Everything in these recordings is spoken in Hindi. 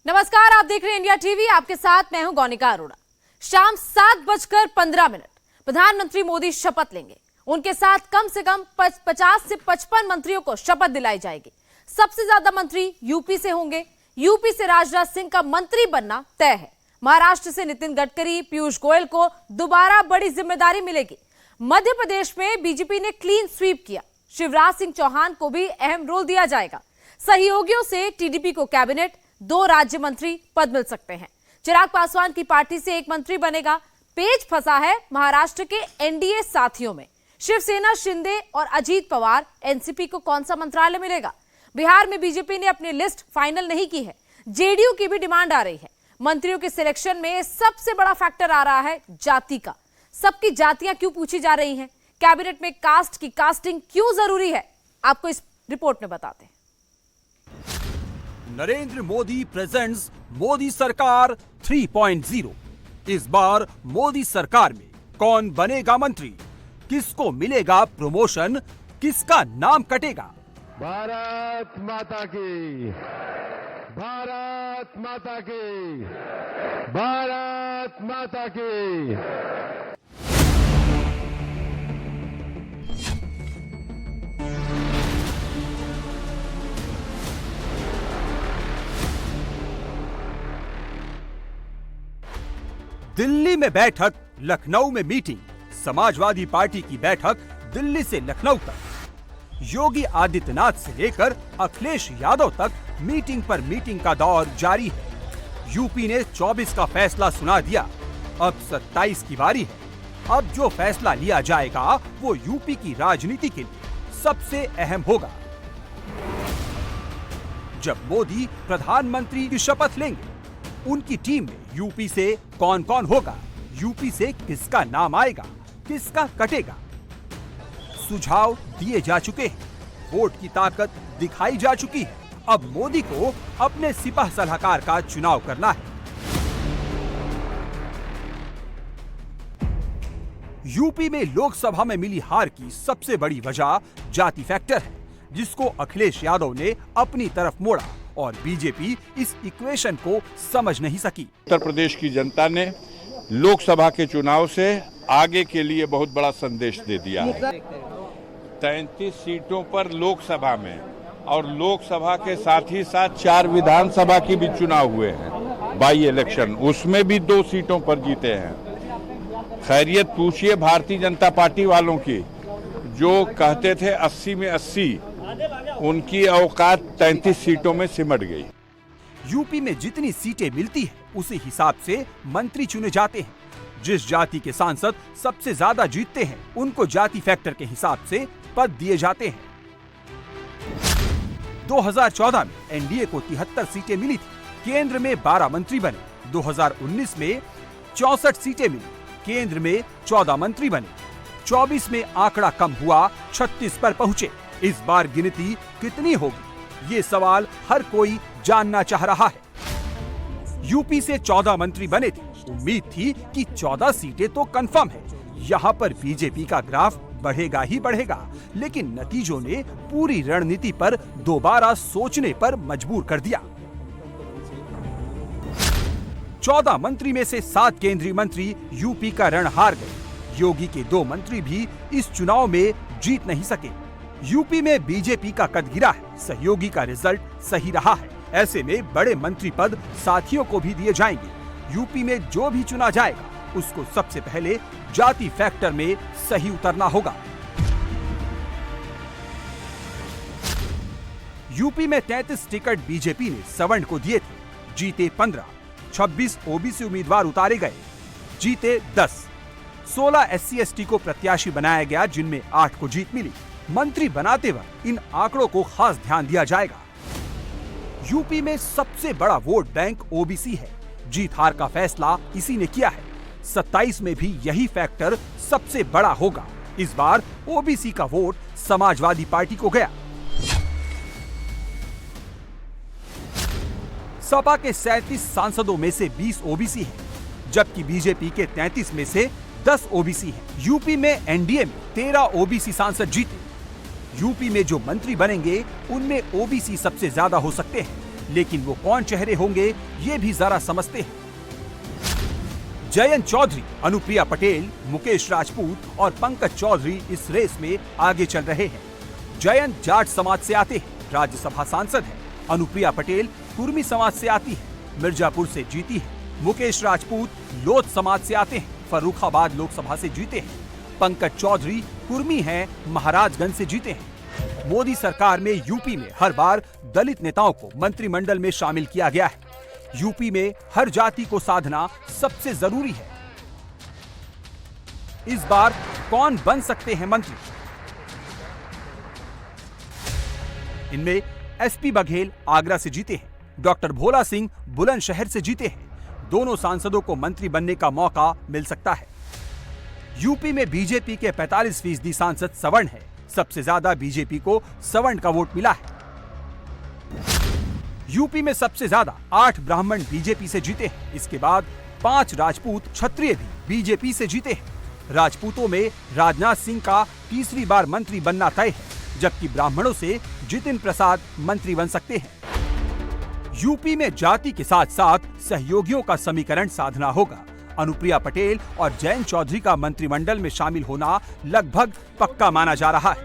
नमस्कार, आप देख रहे हैं इंडिया टीवी। आपके साथ मैं हूं गौनिका अरोड़ा। शाम 7:15 प्रधानमंत्री मोदी शपथ लेंगे। उनके साथ कम से कम 50 से 55 मंत्रियों को शपथ दिलाई जाएगी। सबसे ज्यादा मंत्री यूपी से होंगे। यूपी से राजनाथ सिंह का मंत्री बनना तय है। महाराष्ट्र से नितिन गडकरी, पीयूष गोयल को दोबारा बड़ी जिम्मेदारी मिलेगी। मध्य प्रदेश में बीजेपी ने क्लीन स्वीप किया। शिवराज सिंह चौहान को भी अहम रोल दिया जाएगा। सहयोगियों से टीडीपी को कैबिनेट, 2 राज्य मंत्री पद मिल सकते हैं। चिराग पासवान की पार्टी से एक मंत्री बनेगा। पेच फंसा है महाराष्ट्र के एनडीए साथियों में। शिवसेना शिंदे और अजीत पवार, एनसीपी को कौन सा मंत्रालय मिलेगा? बिहार में बीजेपी ने अपनी लिस्ट फाइनल नहीं की है। जेडीयू की भी डिमांड आ रही है। मंत्रियों के सिलेक्शन में सबसे बड़ा फैक्टर आ रहा है जाति का। सबकी जातियां क्यों पूछी जा रही हैं? कैबिनेट में कास्ट की कास्टिंग क्यों जरूरी है? आपको इस रिपोर्ट में बताते हैं। नरेंद्र मोदी प्रेजेंट्स मोदी सरकार 3.0। इस बार मोदी सरकार में कौन बनेगा मंत्री? किसको मिलेगा प्रमोशन? किसका नाम कटेगा? भारत माता की, भारत माता की, भारत माता की। दिल्ली में बैठक, लखनऊ में मीटिंग। समाजवादी पार्टी की बैठक दिल्ली से लखनऊ तक। योगी आदित्यनाथ से लेकर अखिलेश यादव तक मीटिंग पर मीटिंग का दौर जारी है। यूपी ने 24 का फैसला सुना दिया। अब 27 की बारी है। अब जो फैसला लिया जाएगा वो यूपी की राजनीति के लिए सबसे अहम होगा। जब मोदी प्रधानमंत्री की शपथ लेंगे, उनकी टीम में यूपी से कौन कौन होगा? यूपी से किसका नाम आएगा? किसका कटेगा? सुझाव दिए जा चुके हैं। वोट की ताकत दिखाई जा चुकी है। अब मोदी को अपने सिपह सलाहकार का चुनाव करना है। यूपी में लोकसभा में मिली हार की सबसे बड़ी वजह जाति फैक्टर है, जिसको अखिलेश यादव ने अपनी तरफ मोड़ा और बीजेपी इस इक्वेशन को समझ नहीं सकी। उत्तर प्रदेश की जनता ने लोकसभा के चुनाव से आगे के लिए बहुत बड़ा संदेश दे दिया है। 33 सीटों पर लोकसभा में और लोकसभा के साथ ही साथ 4 विधानसभा की भी चुनाव हुए हैं, बाई इलेक्शन, उसमें भी 2 सीटों पर जीते हैं। खैरियत पूछिए भारतीय जनता पार्टी वालों की, जो कहते थे 80 में 80, उनकी औकात 33 सीटों में सिमट गई। यूपी में जितनी सीटें मिलती है उसी हिसाब से मंत्री चुने जाते हैं। जिस जाति के सांसद सबसे ज्यादा जीतते हैं, उनको जाति फैक्टर के हिसाब से पद दिए जाते हैं। 2014 में एनडीए को 73 सीटें मिली थी। केंद्र में 12 मंत्री बने। 2019 में 64 सीटें मिली। केंद्र में 14 मंत्री बने। 24 में आंकड़ा कम हुआ, 36 पर पहुंचे। इस बार गिनती कितनी होगी? ये सवाल हर कोई जानना चाह रहा है। यूपी से 14 मंत्री बने थे। उम्मीद थी कि 14 सीटें तो कंफर्म है। यहाँ पर बीजेपी का ग्राफ बढ़ेगा ही बढ़ेगा, लेकिन नतीजों ने पूरी रणनीति पर दोबारा सोचने पर मजबूर कर दिया। 14 मंत्री में से 7 केंद्रीय मंत्री यूपी का रण हार गए। योगी के 2 मंत्री भी इस चुनाव में जीत नहीं सके। यूपी में बीजेपी का कद गिरा है। सहयोगी का रिजल्ट सही रहा है। ऐसे में बड़े मंत्री पद साथियों को भी दिए जाएंगे। यूपी में जो भी चुना जाएगा, उसको सबसे पहले जाति फैक्टर में सही उतरना होगा। यूपी में 33 टिकट बीजेपी ने सवर्ण को दिए थे। जीते 15। 26 ओबीसी उम्मीदवार उतारे गए। जीते 10। 16 SC/ST को प्रत्याशी बनाया गया, जिनमें 8 को जीत मिली। मंत्री बनाते वक्त इन आंकड़ों को खास ध्यान दिया जाएगा। यूपी में सबसे बड़ा वोट बैंक ओबीसी है। जीत हार का फैसला इसी ने किया है। 27 में भी यही फैक्टर सबसे बड़ा होगा। इस बार ओबीसी का वोट समाजवादी पार्टी को गया। सपा के 37 सांसदों में से 20 ओबीसी हैं, जबकि बीजेपी के 33 में से 10 ओबीसी हैं। यूपी में एनडीए में 13 ओबीसी सांसद जीते। यूपी में जो मंत्री बनेंगे, उनमें ओबीसी सबसे ज्यादा हो सकते हैं। लेकिन वो कौन चेहरे होंगे ये भी जरा समझते हैं। जयंत चौधरी, अनुप्रिया पटेल, मुकेश राजपूत और पंकज चौधरी इस रेस में आगे चल रहे हैं। जयंत जाट समाज से आते हैं, राज्यसभा सांसद है। अनुप्रिया पटेल कुर्मी समाज से आती है, मिर्जापुर से जीती है। मुकेश राजपूत लोध समाज से आते हैं, फर्रुखाबाद लोकसभा से जीते हैं। पंकज चौधरी कुर्मी हैं, महाराजगंज से जीते हैं। मोदी सरकार में यूपी में हर बार दलित नेताओं को मंत्रिमंडल में शामिल किया गया है। यूपी में हर जाति को साधना सबसे जरूरी है। इस बार कौन बन सकते हैं मंत्री? इनमें एसपी बघेल आगरा से जीते हैं, डॉक्टर भोला सिंह बुलंदशहर से जीते हैं। दोनों सांसदों को मंत्री बनने का मौका मिल सकता है। यूपी में बीजेपी के 45% सांसद सवर्ण है। सबसे ज्यादा बीजेपी को सवर्ण का वोट मिला है। यूपी में सबसे ज्यादा 8 ब्राह्मण बीजेपी से जीते हैं। इसके बाद 5 राजपूत क्षत्रिय भी बीजेपी से जीते हैं। राजपूतों में राजनाथ सिंह का तीसरी बार मंत्री बनना तय है, जबकि ब्राह्मणों से जितिन प्रसाद मंत्री बन सकते हैं। यूपी में जाति के साथ साथ सहयोगियों का समीकरण साधना होगा। अनुप्रिया पटेल और जयंत चौधरी का मंत्रिमंडल में शामिल होना लगभग पक्का माना जा रहा है।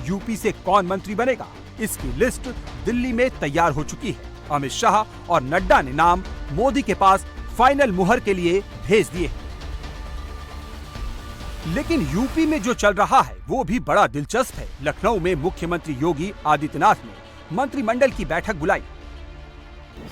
यूपी से कौन मंत्री बनेगा, इसकी लिस्ट दिल्ली में तैयार हो चुकी है। अमित शाह और नड्डा ने नाम मोदी के पास फाइनल मुहर के लिए भेज दिए। लेकिन यूपी में जो चल रहा है वो भी बड़ा दिलचस्प है। लखनऊ में मुख्यमंत्री योगी आदित्यनाथ ने मंत्रिमंडल की बैठक बुलाई।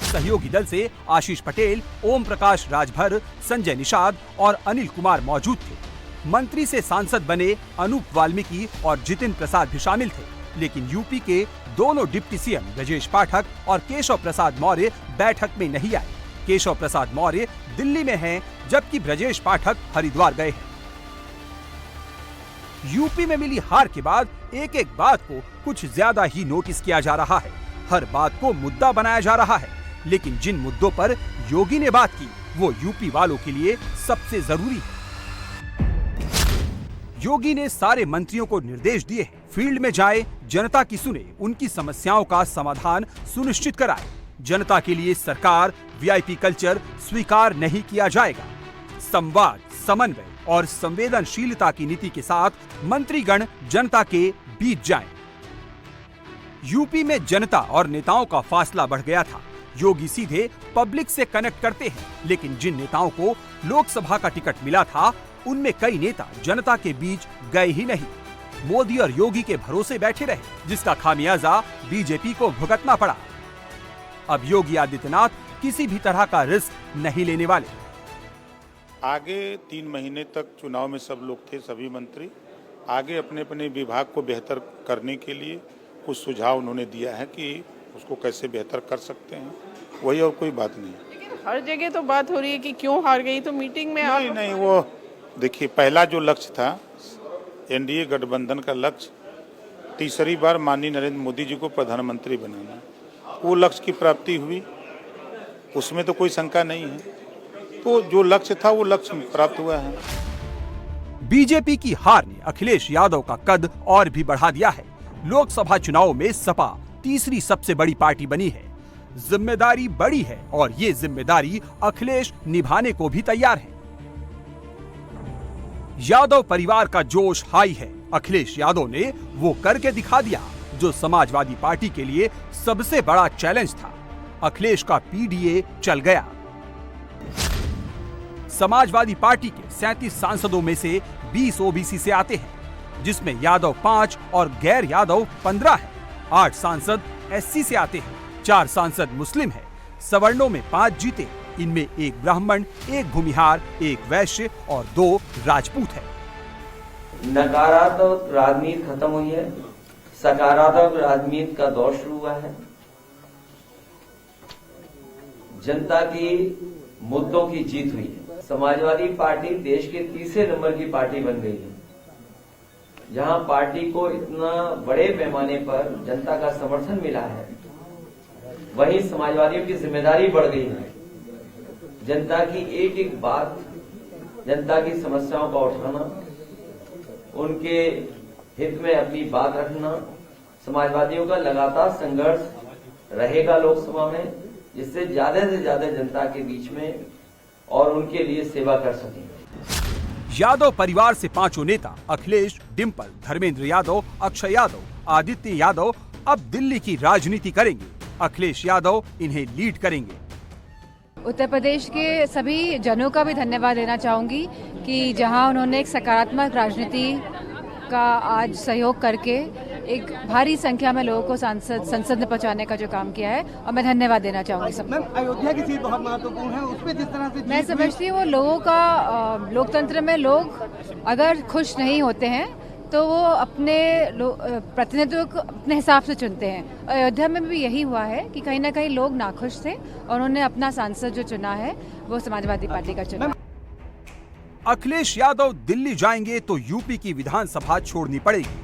सहयोगी दल से आशीष पटेल, ओम प्रकाश राजभर, संजय निषाद और अनिल कुमार मौजूद थे। मंत्री से सांसद बने अनूप वाल्मीकि और जितिन प्रसाद भी शामिल थे। लेकिन यूपी के दोनों डिप्टी सीएम ब्रजेश पाठक और केशव प्रसाद मौर्य बैठक में नहीं आए। केशव प्रसाद मौर्य दिल्ली में हैं, जबकि ब्रजेश पाठक हरिद्वार गए हैं। यूपी में मिली हार के बाद एक एक बात को कुछ ज्यादा ही नोटिस किया जा रहा है। हर बात को मुद्दा बनाया जा रहा है। लेकिन जिन मुद्दों पर योगी ने बात की वो यूपी वालों के लिए सबसे जरूरी है। योगी ने सारे मंत्रियों को निर्देश दिए हैं, फील्ड में जाए, जनता की सुने, उनकी समस्याओं का समाधान सुनिश्चित कराए। जनता के लिए सरकार वीआईपी कल्चर स्वीकार नहीं किया जाएगा। संवाद, समन्वय और संवेदनशीलता की नीति के साथ मंत्रीगण जनता के बीच जाएं। यूपी में जनता और नेताओं का फासला बढ़ गया था। योगी सीधे पब्लिक से कनेक्ट करते हैं, लेकिन जिन नेताओं को लोकसभा का टिकट मिला था उनमें कई नेता जनता के बीच गए ही नहीं। मोदी और योगी के भरोसे बैठे रहे, जिसका खामियाजा बीजेपी को भुगतना पड़ा। अब योगी आदित्यनाथ किसी भी तरह का रिस्क नहीं लेने वाले। आगे 3 महीने तक चुनाव में सब लोग थे, सभी मंत्री आगे अपने अपने विभाग को बेहतर करने के लिए कुछ सुझाव उन्होंने दिया है कि उसको कैसे बेहतर कर सकते हैं, वही और कोई बात नहीं। लेकिन हर जगह तो बात हो रही है कि क्यों हार गई, तो मीटिंग में नहीं, वो देखिए, पहला जो लक्ष्य था एनडीए गठबंधन का लक्ष्य, तीसरी बार माननीय नरेंद्र मोदी जी को प्रधानमंत्री बनाना, वो लक्ष्य की प्राप्ति हुई, उसमें तो कोई शंका नहीं है। तो जो लक्ष्य था वो लक्ष्य प्राप्त हुआ है। बीजेपी की हार ने अखिलेश यादव का कद और भी बढ़ा दिया है। लोकसभा चुनाव में सपा तीसरी सबसे बड़ी पार्टी बनी है। जिम्मेदारी बड़ी है और ये जिम्मेदारी अखिलेश निभाने को भी तैयार है। यादव परिवार का जोश हाई है। अखिलेश यादव ने वो करके दिखा दिया जो समाजवादी पार्टी के लिए सबसे बड़ा चैलेंज था। अखिलेश का पीडीए चल गया। समाजवादी पार्टी के 37 सांसदों में से 20 ओबीसी से आते हैं, जिसमें यादव 5 और गैर यादव 15 है। 8 सांसद एससी से आते हैं, 4 सांसद मुस्लिम है। सवर्णों में 5 जीते, इनमें 1 ब्राह्मण, 1 भूमिहार, 1 वैश्य और 2 राजपूत है। नकारात्मक राजनीति खत्म हुई है, सकारात्मक राजनीति का दौर शुरू हुआ है। जनता की मुद्दों की जीत हुई है। समाजवादी पार्टी देश के तीसरे नंबर की पार्टी बन गई है। जहां पार्टी को इतना बड़े पैमाने पर जनता का समर्थन मिला है, वहीं समाजवादियों की जिम्मेदारी बढ़ गई है। जनता की एक एक बात, जनता की समस्याओं का उठाना, उनके हित में अपनी बात रखना। समाजवादियों का लगातार संघर्ष रहेगा लोकसभा में, जिससे ज्यादा से ज्यादा जनता के बीच में और उनके लिए सेवा कर सकें। यादव परिवार से पांचों नेता अखिलेश, डिम्पल, धर्मेंद्र यादव, अक्षय यादव, आदित्य यादव अब दिल्ली की राजनीति करेंगे। अखिलेश यादव इन्हें लीड करेंगे। उत्तर प्रदेश के सभी जनों का भी धन्यवाद देना चाहूँगी कि जहां उन्होंने एक सकारात्मक राजनीति का आज सहयोग करके एक भारी संख्या में लोगों को संसद में पहुंचाने का जो काम किया है, और मैं धन्यवाद देना चाहूँगी सब। अयोध्या की सीट बहुत महत्वपूर्ण है, उस पे जिस तरह से मैं समझती हूँ लोगों का लोकतंत्र में लोग अगर खुश नहीं होते हैं तो वो अपने प्रतिनिधित्व को अपने हिसाब से चुनते हैं। अयोध्या में भी यही हुआ है कि कहीं ना कहीं लोग नाखुश थे और उन्होंने अपना सांसद जो चुना है वो समाजवादी पार्टी का चुना। अखिलेश यादव दिल्ली जाएंगे तो यूपी की विधानसभा छोड़नी पड़ेगी।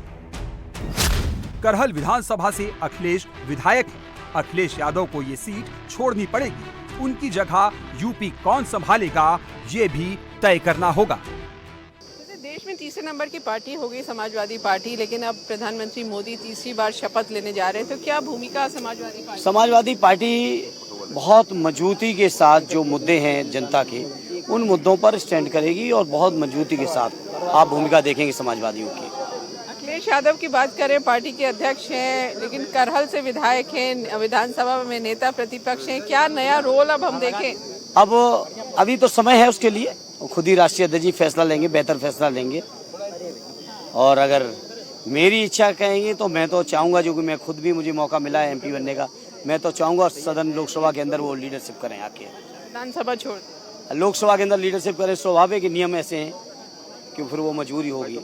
करहल विधानसभा से अखिलेश विधायक हैं। अखिलेश यादव को ये सीट छोड़नी पड़ेगी। उनकी जगह यूपी कौन संभालेगा ये भी तय करना होगा। देश में तीसरे नंबर की पार्टी हो गई समाजवादी पार्टी, लेकिन अब प्रधानमंत्री मोदी तीसरी बार शपथ लेने जा रहे हैं, तो क्या भूमिका समाजवादी पार्टी? समाजवादी पार्टी बहुत मजबूती के साथ जो मुद्दे हैं जनता के, उन मुद्दों पर स्टैंड करेगी और बहुत मजबूती के साथ आप भूमिका देखेंगे समाजवादियों की। अखिलेश यादव की बात करें, पार्टी के अध्यक्ष हैं, लेकिन करहल से विधायक हैं, विधानसभा में नेता प्रतिपक्ष हैं, क्या नया रोल अब हम देखें? अब अभी तो समय है उसके लिए, खुद ही राष्ट्रीय अध्यक्ष जी फैसला लेंगे, बेहतर फैसला लेंगे। और अगर मेरी इच्छा कहेंगे तो मैं तो चाहूँगा, जो कि मैं खुद भी मुझे मौका मिला है MP बनने का, मैं तो चाहूँगा सदन लोकसभा के अंदर वो लीडरशिप करें आके। विधानसभा छोड़ लोकसभा के अंदर लीडरशिप करें, स्वाभाविक नियम ऐसे हैं कि फिर वो मजबूरी होगी।